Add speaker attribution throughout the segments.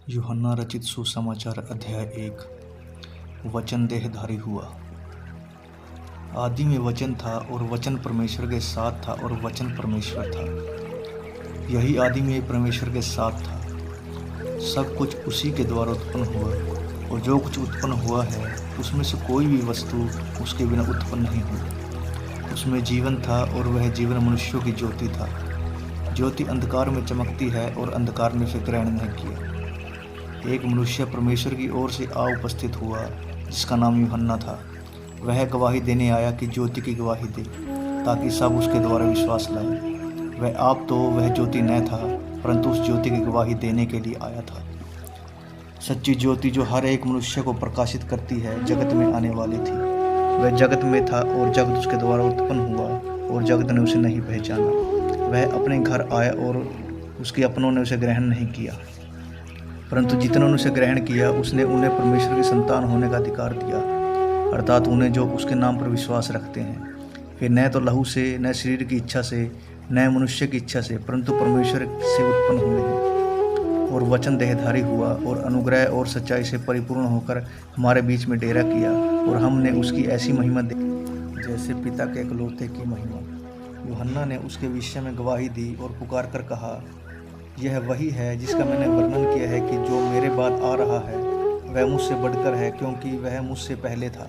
Speaker 1: यूहन्ना रचित सुसमाचार अध्याय 1। वचन देहधारी हुआ। आदि में वचन था और वचन परमेश्वर के साथ था और वचन परमेश्वर था। यही आदि में परमेश्वर के साथ था। सब कुछ उसी के द्वारा उत्पन्न हुआ और जो कुछ उत्पन्न हुआ है उसमें से कोई भी वस्तु उसके बिना उत्पन्न नहीं हुई। उसमें जीवन था और वह जीवन मनुष्यों की ज्योति था। ज्योति अंधकार में चमकती है और अंधकार ने उसे ग्रहण नहीं किया। एक मनुष्य परमेश्वर की ओर से आ उपस्थित हुआ जिसका नाम यूहन्ना था। वह गवाही देने आया कि ज्योति की गवाही दे ताकि सब उसके द्वारा विश्वास लाए। वह आप तो वह ज्योति न था परंतु उस ज्योति की गवाही देने के लिए आया था। सच्ची ज्योति जो हर एक मनुष्य को प्रकाशित करती है जगत में आने वाली थी। वह जगत में था और जगत उसके द्वारा उत्पन्न हुआ और जगत ने उसे नहीं पहचाना। वह अपने घर आया और उसके अपनों ने उसे ग्रहण नहीं किया, परंतु जितनों ने उसे ग्रहण किया उसने उन्हें परमेश्वर की संतान होने का अधिकार दिया, अर्थात उन्हें जो उसके नाम पर विश्वास रखते हैं। वे न तो लहू से, न शरीर की इच्छा से, न मनुष्य की इच्छा से, परंतु परमेश्वर से उत्पन्न हुए हैं। और वचन देहधारी हुआ और अनुग्रह और सच्चाई से परिपूर्ण होकर हमारे बीच में डेरा किया और हमने उसकी ऐसी महिमा देखी जैसे पिता के एकलौते की महिमा। यूहन्ना ने उसके विषय में गवाही दी और पुकार कर कहा, यह वही है जिसका मैंने वर्णन किया है कि जो मेरे बाद आ रहा है वह मुझसे बढ़कर है, क्योंकि वह मुझसे पहले था।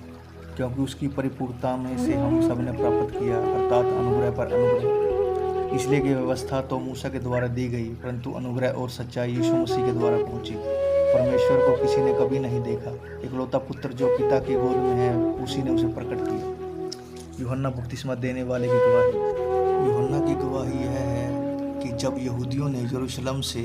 Speaker 1: क्योंकि उसकी परिपूर्णता में से हम सब ने प्राप्त किया, अर्थात अनुग्रह पर अनुग्रह। इसलिए कि व्यवस्था तो मूसा के द्वारा दी गई, परंतु अनुग्रह और सच्चाई यीशु मसीह के द्वारा पहुंची। परमेश्वर को किसी ने कभी नहीं देखा, इकलौता पुत्र जो पिता की गोद में है उसी ने उसे प्रकट किया। यूहन्ना बपतिस्मा देने वाले की गवाही। यूहन्ना की गवाही यह है कि जब यहूदियों ने यरूशलेम से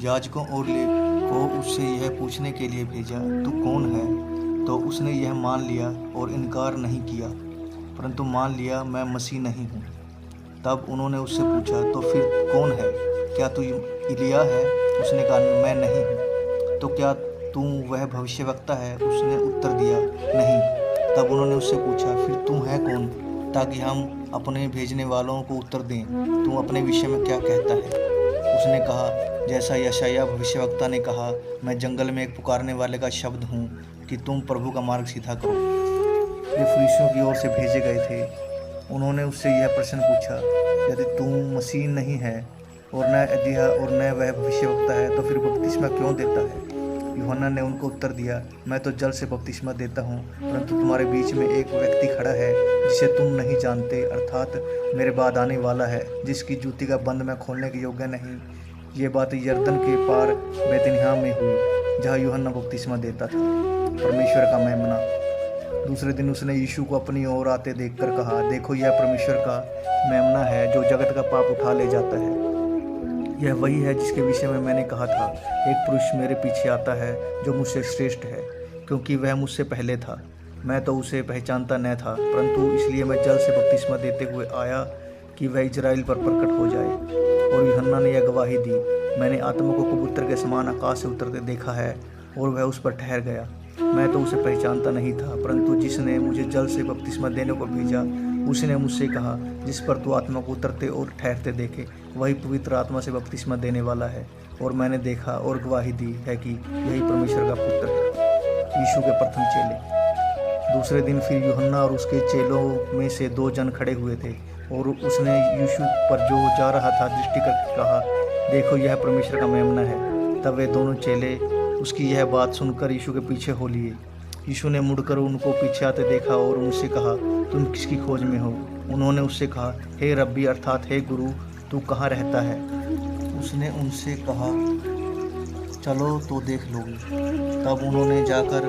Speaker 1: याजकों और लेवियों को उससे यह पूछने के लिए भेजा, तू कौन है, तो उसने यह मान लिया और इनकार नहीं किया, परंतु मान लिया मैं मसीह नहीं हूँ। तब उन्होंने उससे पूछा, तो फिर कौन है, क्या तू एलिय्याह है? उसने कहा, मैं नहीं हूँ। तो क्या तू वह भविष्यवक्ता है? उसने उत्तर दिया, नहीं। तब उन्होंने उससे पूछा, फिर तू है कौन, ताकि हम अपने भेजने वालों को उत्तर दें, तू अपने विषय में क्या कहता है? उसने कहा, जैसा यशायाह भविष्यवक्ता ने कहा, मैं जंगल में एक पुकारने वाले का शब्द हूँ कि तुम प्रभु का मार्ग सीधा करो। वे फरीसियों की ओर से भेजे गए थे। उन्होंने उससे यह प्रश्न पूछा, यदि तू मसीह नहीं है और न एलिय्याह और न वह भविष्यवक्ता है तो फिर बपतिस्मा क्यों देता है? यूहन्ना ने उनको उत्तर दिया, मैं तो जल से बपतिस्मा देता हूँ, परंतु तुम्हारे बीच में एक व्यक्ति खड़ा है जिसे तुम नहीं जानते, अर्थात मेरे बाद आने वाला है, जिसकी जूती का बंद मैं खोलने के योग्य नहीं। ये बात यरदन के पार बैतनिय्याह में हुई जहाँ यूहन्ना बपतिस्मा देता था। परमेश्वर का मेमना। दूसरे दिन उसने यीशु को अपनी ओर आते देखकर कहा, देखो यह परमेश्वर का मेमना है जो जगत का पाप उठा ले जाता है। यह वही है जिसके विषय में मैंने कहा था, एक पुरुष मेरे पीछे आता है जो मुझसे श्रेष्ठ है, क्योंकि वह मुझसे पहले था। मैं तो उसे पहचानता न था, परंतु इसलिए मैं जल से बपतिस्मा देते हुए आया कि वह इजराइल पर प्रकट हो जाए। और यूहन्ना ने यह गवाही दी, मैंने आत्मा को कबूतर के समान आकाश से उतरते देखा है और वह उस पर ठहर गया। मैं तो उसे पहचानता नहीं था, परंतु जिसने मुझे जल से बपतिस्मा देने को भेजा उसने मुझसे कहा, जिस पर तू आत्मा को उतरते और ठहरते देखे वही पवित्र आत्मा से बपतिस्मा देने वाला है। और मैंने देखा और गवाही दी है कि यही परमेश्वर का पुत्र है। यीशु के प्रथम चेले। दूसरे दिन फिर यूहन्ना और उसके चेलों में से 2 जन खड़े हुए थे और उसने यीशु पर जो जा रहा था दृष्टि करके कहा, देखो यह परमेश्वर का मेमना है। तब वे दोनों चेले उसकी यह बात सुनकर यीशु के पीछे हो लिए। यीशु ने मुड़कर उनको पीछे आते देखा और उनसे कहा, तुम किसकी खोज में हो? उन्होंने उससे कहा, हे रब्बी, अर्थात हे गुरु, तू कहाँ रहता है? उसने उनसे कहा, चलो तो देख लोगे। तब उन्होंने जाकर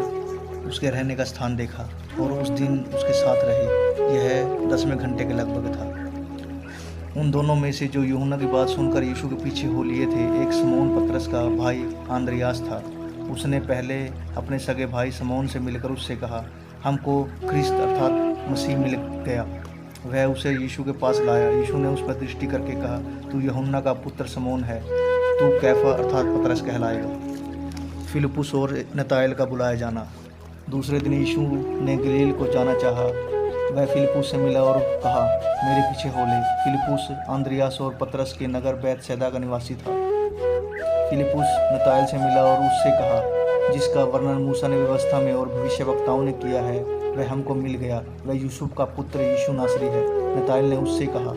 Speaker 1: उसके रहने का स्थान देखा और उस दिन उसके साथ रहे। यह 10वें घंटे के लगभग था। उन दोनों में से जो यूहन्ना की बात सुनकर यीशु के पीछे हो लिए थे, एक शमौन पतरस का भाई आंद्रियास था। उसने पहले अपने सगे भाई शमौन से मिलकर उससे कहा, हमको ख्रिस्त अर्थात मसीह मिल गया। वह उसे यीशु के पास लाया। यीशु ने उस पर दृष्टि करके कहा, तू यूहन्ना का पुत्र शमौन है, तू कैफा अर्थात पतरस कहलाएगा। फिलिप्पुस और नताएल का बुलाया जाना। दूसरे दिन यीशु ने गलील को जाना चाहा। वह फिलिप्पुस से मिला और कहा, मेरे पीछे हो ले। फिलिप्पुस आंद्रियास और पतरस के नगर बैतसैदा का निवासी था। फिलिप्पुस नतायल से मिला और उससे कहा, जिसका वर्णन मूसा ने व्यवस्था में और भविष्यवक्ताओं ने किया है वह हमको मिल गया, वह यूसुफ का पुत्र यीशु नासरी है। नतायल ने उससे कहा,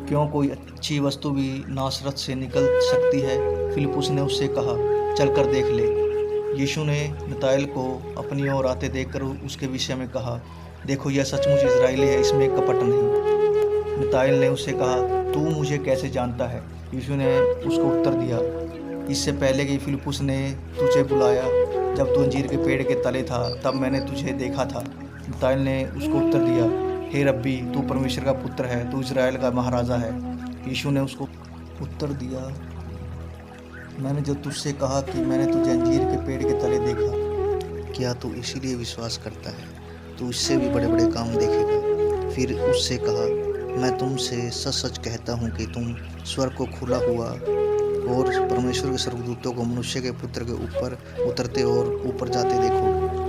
Speaker 1: क्यों, कोई अच्छी वस्तु भी नासरत से निकल सकती है? फिलिप्पुस ने उससे कहा, चल कर देख ले। यीशु ने नतायल को अपनी ओर आते देखकर उसके विषय में कहा, देखो यह सचमुच इजराइली है, इसमें कपट नहीं। नतायल ने उससे कहा, तू मुझे कैसे जानता है? यीशु ने उसको उत्तर दिया, इससे पहले कि फिलिप्पुस ने तुझे बुलाया, जब तू अंजीर के पेड़ के तले था, तब मैंने तुझे देखा था। नतायल ने उसको उत्तर दिया, हे रब्बी, तू परमेश्वर का पुत्र है, तू इजराइल का महाराजा है। यीशु ने उसको उत्तर दिया, मैंने जब तुझसे कहा कि मैंने तुझे अंजीर के पेड़ के तले देखा, क्या तू इसीलिए विश्वास करता है? तू इससे भी बड़े बड़े काम देखेगा। फिर उससे कहा, मैं तुमसे सच सच कहता हूँ कि तुम स्वर्ग को खुला हुआ और परमेश्वर के स्वर्गदूतों को मनुष्य के पुत्र के ऊपर उतरते और ऊपर जाते देखोगे।